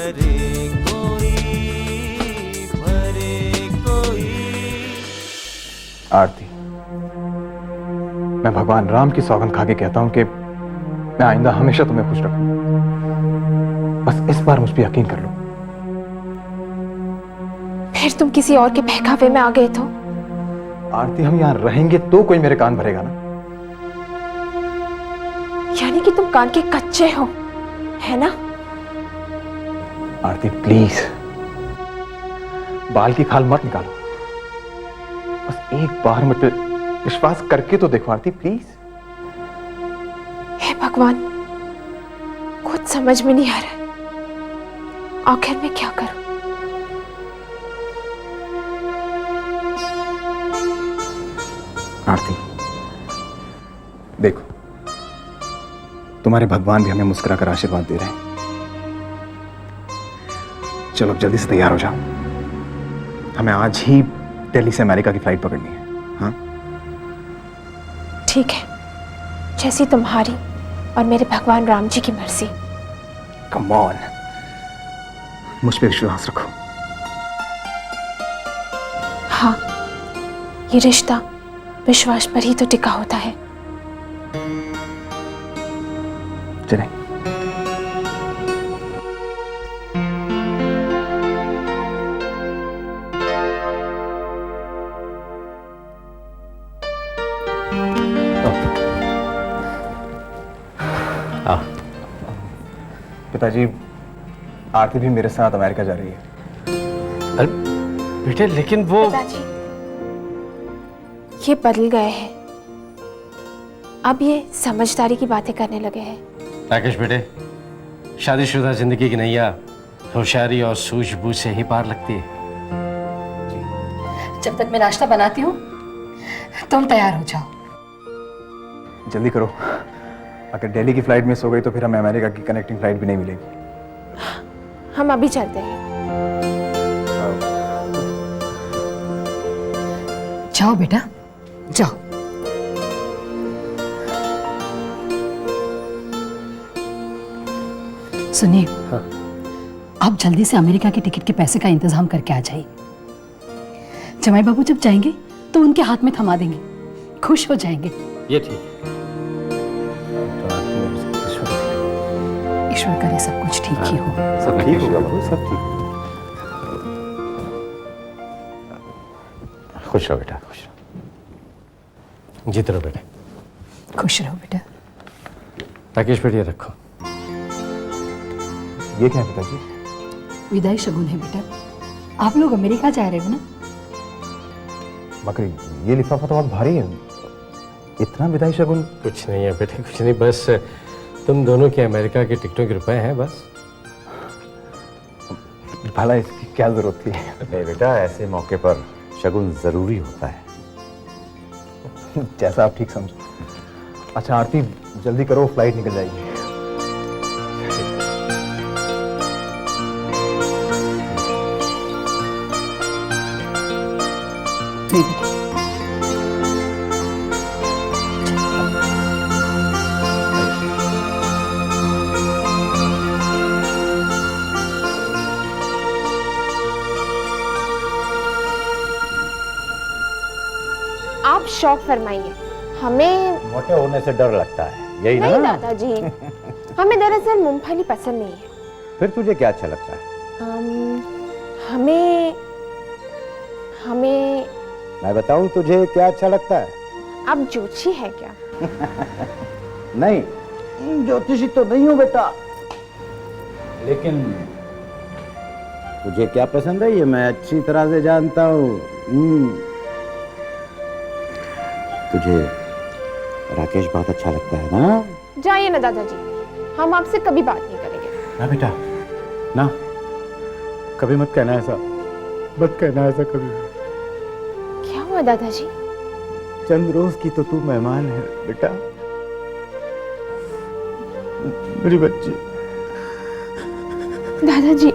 करे कोई, भरे कोई। आरती, मैं भगवान राम की सौगंध खा के कहता हूं कि मैं आइंदा हमेशा तुम्हें खुश रखूंगा। बस इस बार मुझ पर यकीन कर लो। फिर तुम किसी और के बहकावे में आ गए तो? आरती, हम यहां रहेंगे तो कोई मेरे कान भरेगा ना। यानी कि तुम कान के कच्चे हो, है ना? आरती प्लीज, बाल की खाल मत निकालो। बस एक बार मुझ पे विश्वास करके तो देखो आरती, प्लीज। हे भगवान, कुछ समझ में नहीं आ रहा है। आखिर मैं क्या करूं? आरती देखो, तुम्हारे भगवान भी हमें मुस्कुराकर आशीर्वाद दे रहे हैं। चलो अब जल्दी से तैयार हो जाओ, हमें आज ही दिल्ली से अमेरिका की फ्लाइट पकड़नी है। हाँ ठीक है, जैसी तुम्हारी और मेरे भगवान राम जी की मर्जी। कम ऑन, मुझ पे विश्वास रखो। हाँ, ये रिश्ता विश्वास पर ही तो टिका होता है। चलें। पिताजी, आरती भी मेरे साथ अमेरिका जा रही है। अरे बेटे, लेकिन वो पिताजी, ये बदल गए हैं। अब ये समझदारी की बातें करने लगे हैं। राकेश बेटे, शादीशुदा जिंदगी की नैया होशियारी और सूझबूझ से ही पार लगती है। जब तक मैं नाश्ता बनाती हूँ तुम तैयार हो जाओ। जल्दी करो, अगर दिल्ली की फ्लाइट मिस हो गई तो फिर हमें अमेरिका की कनेक्टिंग फ्लाइट भी नहीं मिलेगी। हम अभी चलते हैं। जाओ बेटा, जाओ। सुनिए, हाँ। आप जल्दी से अमेरिका की टिकट के पैसे का इंतजाम करके आ जाइए। जमाई बाबू जब जाएंगे तो उनके हाथ में थमा देंगे, खुश हो जाएंगे। ये ठीक है। ईश्वर करे सब कुछ ठीक ही हो। सब ठीक होगा बाबू, सब ठीक होगा। खुश रहो बेटा, खुश रहो। जीत रहो बेटा। खुश रहो बेटा। राकेश बेटे, रखो। ये क्या है पिताजी? विदाई शगुन है बेटा। आप लोग अमेरिका जा रहे हो ना? मगर ये लिफाफा तो बहुत भारी है, इतना विदाई शगुन? कुछ नहीं है बेटे, कुछ नहीं, बस तुम दोनों के अमेरिका की टिकटों के रुपए हैं बस। भला इसकी क्या जरूरत थी? नहीं बेटा, ऐसे मौके पर शगुन जरूरी होता है। जैसा आप ठीक समझो। अच्छा आरती, जल्दी करो, फ्लाइट निकल जाएगी। आप शौक फरमाइए। हमें मोटे होने से डर लगता है, यही नहीं ना? दादाजी, हमें दरअसल मूंगफली पसंद नहीं है। फिर तुझे क्या अच्छा लगता है? हमें हमें मैं बताऊं तुझे क्या अच्छा लगता है? आप जोशी है क्या? नहीं, ज्योतिषी तो नहीं हूं बेटा, लेकिन तुझे क्या पसंद है ये मैं अच्छी तरह से जानता हूँ। तुझे राकेश बहुत अच्छा लगता है ना? जाइए ना दादाजी, हम आपसे कभी बात नहीं करेंगे। ना बेटा, ना, कभी मत कहना ऐसा, मत कहना ऐसा कभी। क्या हुआ दादाजी? चंद रोज की तो तू मेहमान है बेटा, मेरी बच्ची। दादाजी,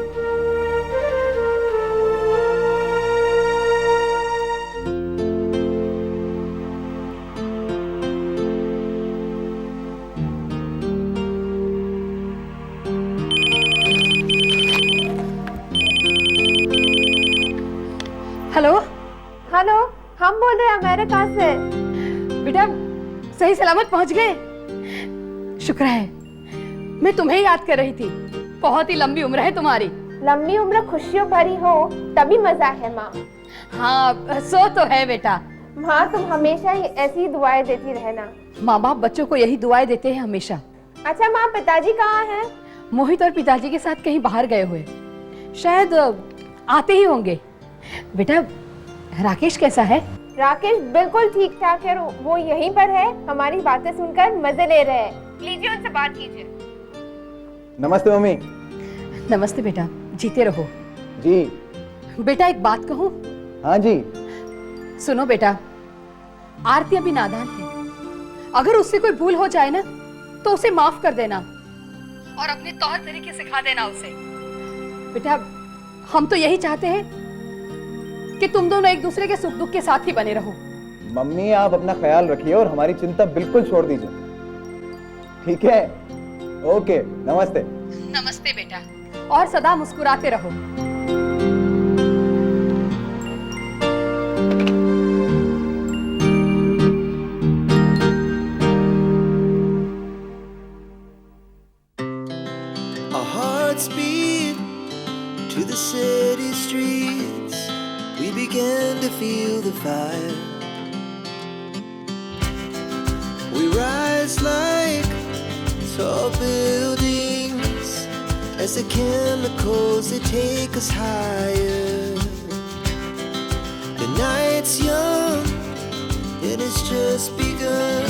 सही सलामत पहुंच गए। शुक्र है, मैं तुम्हें याद कर रही थी। बहुत ही लंबी उम्र है तुम्हारी। लंबी उम्र खुशियों भरी हो तभी मजा है माँ। हाँ, सो तो है बेटा। माँ तुम हमेशा ही ऐसी दुआएं देती रहना। माँ बाप बच्चों को यही दुआएं देते हैं हमेशा। अच्छा माँ, पिताजी कहाँ हैं? मोहित और पिताजी के साथ कहीं बाहर गए हुए, शायद आते ही होंगे। बेटा, राकेश कैसा है? राकेश बिल्कुल ठीक ठाक है, वो यहीं पर है, हमारी बातें सुनकर मजे ले रहे हैं। लीजिए उनसे बात कीजिए। नमस्ते मम्मी। नमस्ते बेटा, जीते रहो। जी। बेटा एक बात कहूँ? हाँ जी। सुनो बेटा, आरती अभी नादान है। अगर उससे कोई भूल हो जाए ना तो उसे माफ कर देना और अपने तौर तरीके सिखा देना उसे। बेटा, हम तो यही चाहते हैं कि तुम दोनों एक दूसरे के सुख दुख के साथ ही बने रहो। मम्मी आप अपना ख्याल रखिए और हमारी चिंता बिल्कुल छोड़ दीजिए, ठीक है? ओके, नमस्ते। नमस्ते बेटा, और सदा मुस्कुराते रहो। Our hearts beat to the city streets. We began to feel the fire. We rise like tall buildings as the chemicals they take us higher. The night's young and it's just begun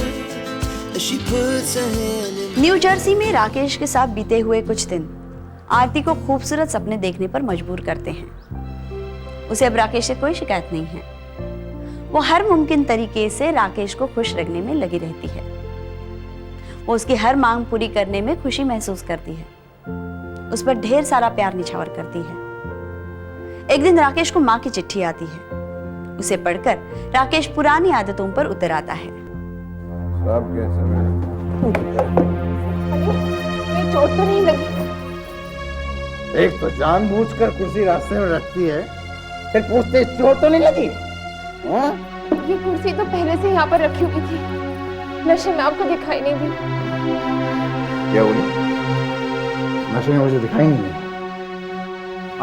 as she puts her hand in. New Jersey में राकेश के साथ बीते हुए कुछ दिन आरती को खूबसूरत सपने देखने पर मजबूर करते हैं। उसे अब राकेश से कोई शिकायत नहीं है। वो हर मुमकिन तरीके से राकेश को खुश रखने में लगी रहती है। वो उसकी हर मांग पूरी करने में खुशी महसूस करती है। उस पर ढेर सारा प्यार निछावर करती है। एक दिन राकेश को माँ की चिट्ठी आती है। उसे पढ़कर राकेश पुरानी आदतों पर उतर आता है। सब कैसे? चोट तो नहीं लगी? एक तो जानबूझकर कुर्सी रास्ते में रखती है, फिर पूछते चोट तो नहीं लगी? हाँ? ये कुर्सी तो पहले से यहाँ पर रखी हुई थी, नशे में आपको दिखाई नहीं दी। क्या बोली? नशे में मुझे दिखाई नहीं दी?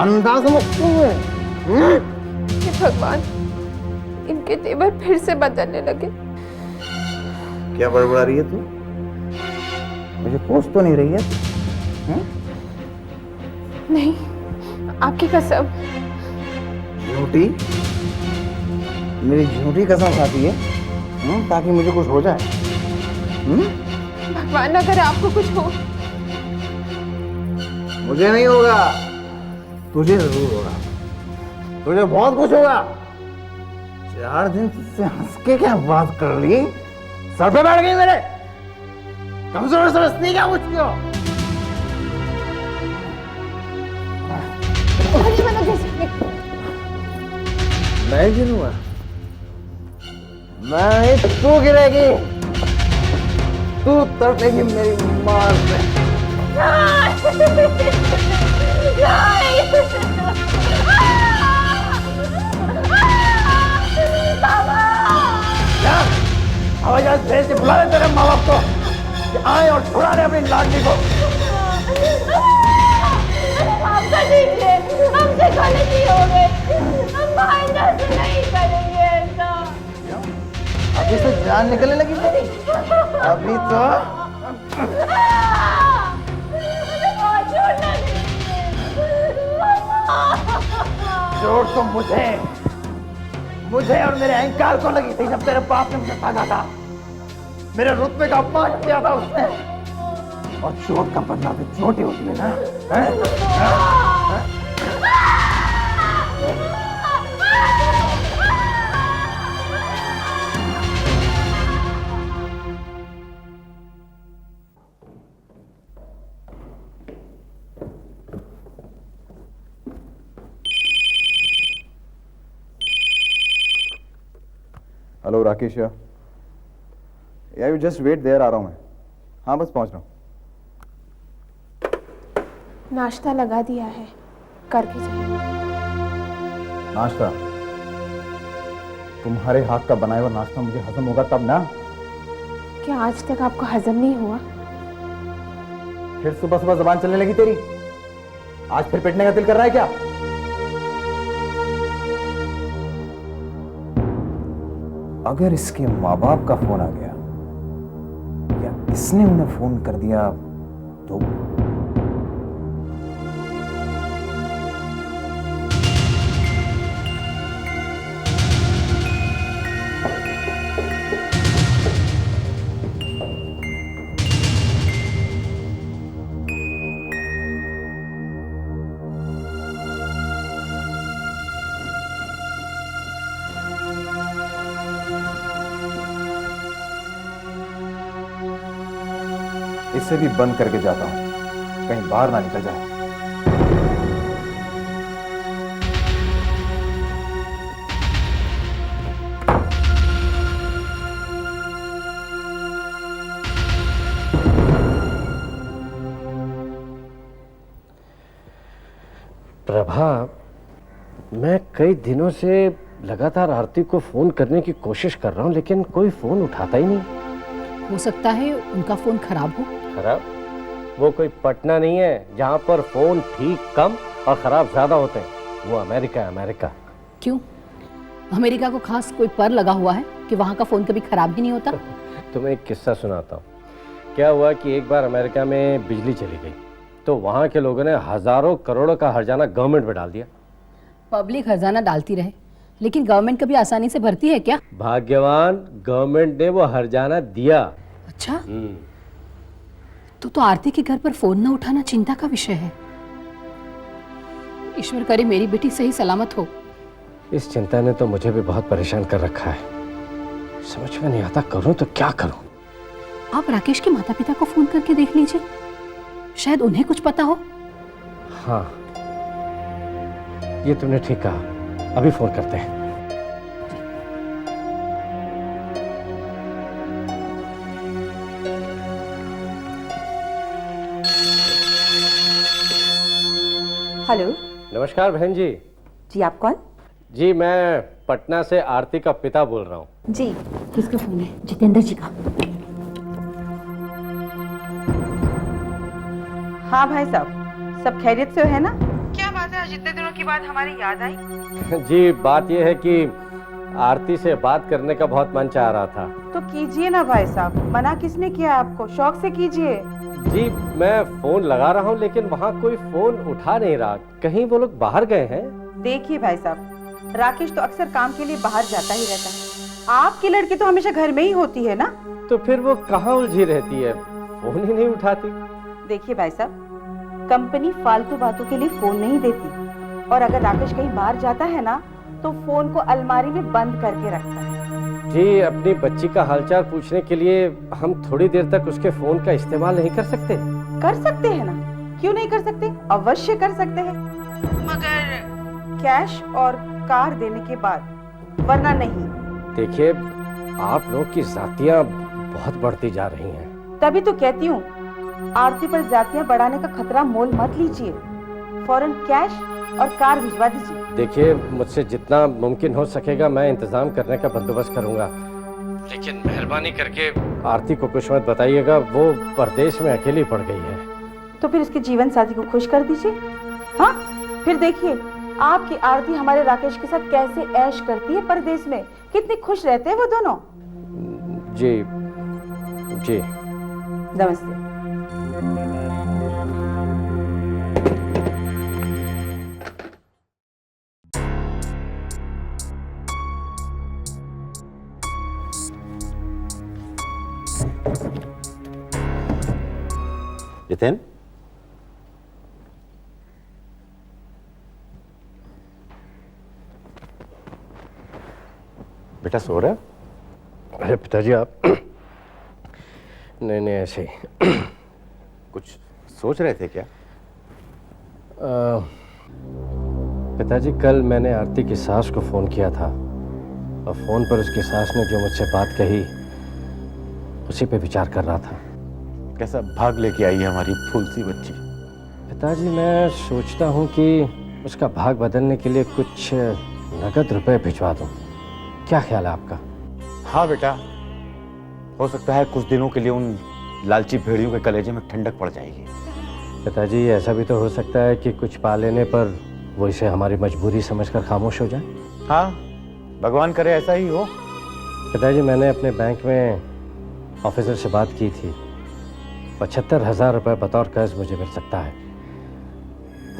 अंदाज में क्यों है? हे भगवान, इनके तेवर फिर से बदलने लगे। क्या बड़बड़ा रही है तू? मुझे खोज तो नहीं रही है? नहीं, आपकी कसम। झूठी? मेरी झूठी कसम खाती है ताकि मुझे कुछ हो जाए? भगवान, अगर आपको कुछ हो। मुझे नहीं होगा, तुझे जरूर होगा। तुझे बहुत कुछ होगा। 4 दिन तुझसे हंस के क्या बात कर ली? सर पे बैठ गई मेरे। कमजोर समझती क्या मुझको? मैं गिरूंगा? मैं तू गिरेगी, तू तड़पेगी मेरी मार से। हवाई जहाज भेज के बुला ले तेरे माँ बाप को कि आए और छुड़ा ले अपनी लाडली को। माफ कर दीजिए, हमसे गलती हो गई, हम आइंदा से नहीं करेंगे ऐसा। अभी से जान निकलने लगी मेरी? अभी तो चोट तो मुझे और मेरे अहंकार को लगी थी जब तेरे बाप ने मुझे भागा था। मेरे रुतबे का अपमान किया था उसने। और चोट का बदला तो चोट ही होती है ना? हेलो राकेश, या यू जस्ट वेट देयर, आ रहा हूं मैं। हाँ बस पहुंच रहा हूं। नाश्ता लगा दिया है, करके जाइए। नाश्ता? तुम्हारे हाथ का बनाया हुआ नाश्ता मुझे हजम होगा तब ना? क्या आज तक आपको हजम नहीं हुआ? फिर सुबह सुबह जबान चलने लगी तेरी। आज फिर पिटने का दिल कर रहा है क्या? अगर इसके माँ बाप का फोन आ गया या इसने उन्हें फोन कर दिया तो इसे भी बंद करके जाता हूं, कहीं बाहर ना निकल जाए। प्रभा, मैं कई दिनों से लगातार आरती को फोन करने की कोशिश कर रहा हूं, लेकिन कोई फोन उठाता ही नहीं। हो सकता है उनका फोन खराब हो। खराब? वो कोई पटना नहीं है जहां पर फोन ठीक कम और खराब ज्यादा होते हैं। वो अमेरिका है, अमेरिका। क्यों? अमेरिका को खास कोई पर लगा हुआ है कि वहां का फोन कभी खराब ही नहीं होता? तुम्हें एक किस्सा सुनाता हूँ। क्या हुआ कि एक बार अमेरिका में बिजली चली गई तो वहां के लोगों ने हजारों करोड़ों का हर्जाना गवर्नमेंट में डाल दिया। पब्लिक खजाना डालती रहे, लेकिन गवर्नमेंट कभी आसानी से भरती है क्या? भाग्यवान गवर्नमेंट ने वो हर्जाना दिया। अच्छा, तो आरती के घर पर फोन न उठाना चिंता का विषय है। ईश्वर करे मेरी बेटी सही सलामत हो। इस चिंता ने तो मुझे भी बहुत परेशान कर रखा है। समझ में नहीं आता करूं तो क्या करूं। आप राकेश के माता पिता को फोन करके देख लीजिए, शायद उन्हें कुछ पता हो। हाँ, ये तुमने ठीक कहा, अभी फोन करते हैं। हेलो। नमस्कार बहन जी। जी आप कौन? जी मैं पटना से आरती का पिता बोल रहा हूँ। जी किसका फोन है? जितेंद्र जी का। हाँ भाई साहब, सब खैरियत से है ना? क्या बात है, आज इतने दिनों के बाद हमारी याद आई? जी बात यह है कि आरती से बात करने का बहुत मन चाह रहा था। तो कीजिए ना भाई साहब, मना किसने किया आपको? शौक से कीजिए। जी मैं फोन लगा रहा हूँ लेकिन वहाँ कोई फोन उठा नहीं रहा, कहीं वो लोग बाहर गए हैं। देखिए भाई साहब, राकेश तो अक्सर काम के लिए बाहर जाता ही रहता है। आपकी लड़की तो हमेशा घर में ही होती है ना? तो फिर वो कहाँ उलझी रहती है, फोन ही नहीं उठाती। देखिए भाई साहब, कंपनी फालतू बातों के लिए फोन नहीं देती, और अगर राकेश कहीं बाहर जाता है ना तो फोन को अलमारी में बंद करके रखता है। जी अपनी बच्ची का हालचाल पूछने के लिए हम थोड़ी देर तक उसके फोन का इस्तेमाल नहीं कर सकते? कर सकते हैं ना, क्यों नहीं कर सकते? अवश्य कर सकते हैं, मगर कैश और कार देने के बाद, वरना नहीं। देखिए आप लोग की जातियां बहुत बढ़ती जा रही हैं। तभी तो कहती हूँ, आरती पर जातियां बढ़ाने का खतरा मोल मत लीजिए, फौरन कैश और कार भिजवा दीजिए। देखिए मुझसे जितना मुमकिन हो सकेगा मैं इंतजाम करने का बंदोबस्त करूंगा, लेकिन मेहरबानी करके आरती को कुछ मत बताइएगा, वो परदेश में अकेली पड़ गई है। तो फिर उसके जीवन साथी को खुश कर दीजिए। हाँ, फिर देखिए आपकी आरती हमारे राकेश के साथ कैसे ऐश करती है परदेश में, कितने खुश रहते हैं वो दोनों। जी जी नमस्ते। जितेन, बेटा सो रहे हो? अरे पिताजी आप नहीं नहीं ऐसे ही कुछ सोच रहे थे क्या? पिताजी कल मैंने आरती की सास को फोन किया था और फोन पर उसकी सास ने जो मुझसे बात कही उसी पे विचार कर रहा था। कैसा भाग लेके आई है हमारी फूल सी बच्ची। पिताजी मैं सोचता हूँ कि उसका भाग बदलने के लिए कुछ नगद रुपए भिजवा दूँ, क्या ख्याल है आपका? हाँ बेटा, हो सकता है कुछ दिनों के लिए उन लालची भेड़ियों के कलेजे में ठंडक पड़ जाएगी। पिताजी ऐसा भी तो हो सकता है कि कुछ पा लेने पर वो इसे हमारी मजबूरी समझकर खामोश हो जाए। हाँ, भगवान करे ऐसा ही हो। पिताजी मैंने अपने बैंक में ऑफिसर से बात की थी, 75,000 रुपये बतौर कर्ज मुझे मिल सकता है।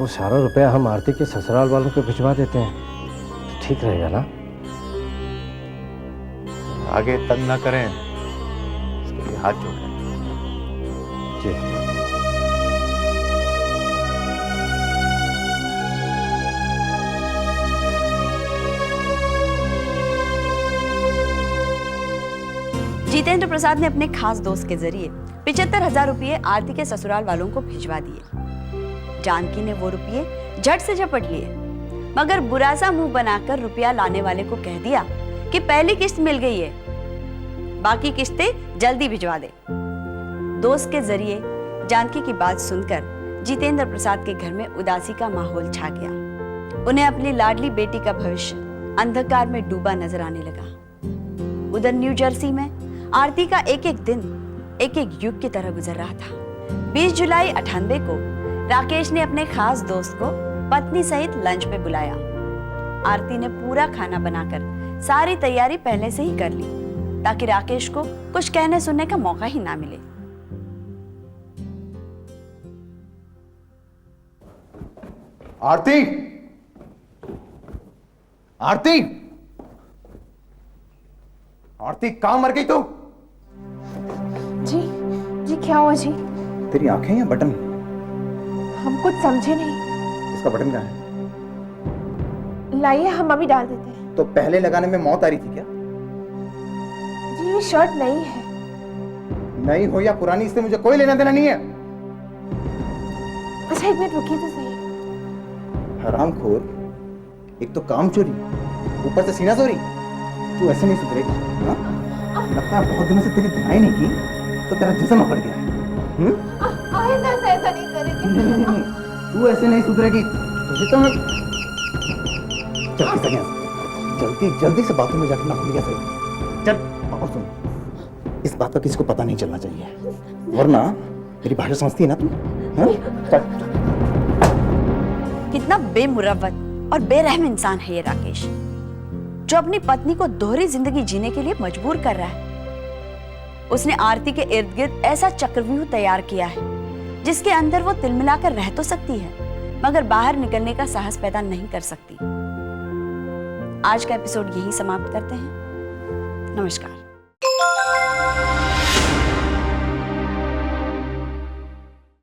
वो सारा रुपया हम आरती के ससुराल वालों को भिजवा देते हैं तो ठीक रहेगा ना? आगे तंग ना करें, इसके लिए हाथ जोड़ लें। जी। जितेंद्र प्रसाद ने अपने खास दोस्त के जरिए 75,000 रुपये आरती के ससुराल वालों को भिजवा दिए। जानकी ने वो रुपये झट से झपट लिए, मगर बुरा सा मुंह बनाकर रुपया लाने वाले को कह दिया कि पहली किस्त मिल गई है, बाकी किस्तें जल्दी भिजवा दे। दोस्त के जरिए जानकी की बात सुनकर जितेंद्र प्रसाद के घर में उदासी का माहौल छा गया। उन्हें अपनी लाडली बेटी का भविष्य अंधकार में डूबा नजर आने लगा। उधर न्यू जर्सी में आरती का एक एक दिन एक एक युग की तरह गुजर रहा था। 20 जुलाई 98 को राकेश ने अपने खास दोस्त को पत्नी सहित लंच पे बुलाया। आरती ने पूरा खाना बनाकर सारी तैयारी पहले से ही कर ली ताकि राकेश को कुछ कहने सुनने का मौका ही ना मिले। आरती, आरती, आरती, कहां मर गई तू? जी जी क्या हुआ जी? तेरी आंखें या बटन? हम कुछ समझे नहीं। इसका बटन कहाँ है? लाइए हम अभी डाल देते हैं। तो पहले लगाने में मौत आ रही थी क्या? जी ये शर्ट नहीं है। नई हो या पुरानी, इससे मुझे कोई लेना देना नहीं है। अच्छा एक मिनट रुकिए तो सही। हरामखोर, एक तो काम चोरी, ऊपर से सीना चोरी। तू ऐसे नहीं सुधरेगी। हाँ? लगता है बहुत दिनों से तेरी धुनाई नहीं की तो तेरा जिस्म अकड़ गया है। आइंदा से ऐसा नहीं करेंगे। नहीं, तू ऐसे नहीं सुधरेगी। तुझे तो मैं चल किसका यहाँ से जल्दी जल्दी से बाथरूम में जाकर ना भूल गया सही। चल। और सुन, इस बात का किसी को पता नहीं चलना चाहिए, वरना मेरी भाषा समझती है ना तू? हाँ? चल। कितना बेमुरव्वत और बेरहम इंसान है ये राकेश, जो अपनी पत्नी को दोहरी जिंदगी जीने के लिए मजबूर कर रहा है। उसने आरती के इर्द गिर्द ऐसा चक्रव्यूह तैयार किया है जिसके अंदर वो तिलमिलाकर रह तो सकती है मगर बाहर निकलने का साहस पैदा नहीं कर सकती। आज का एपिसोड यहीं समाप्त करते हैं। नमस्कार।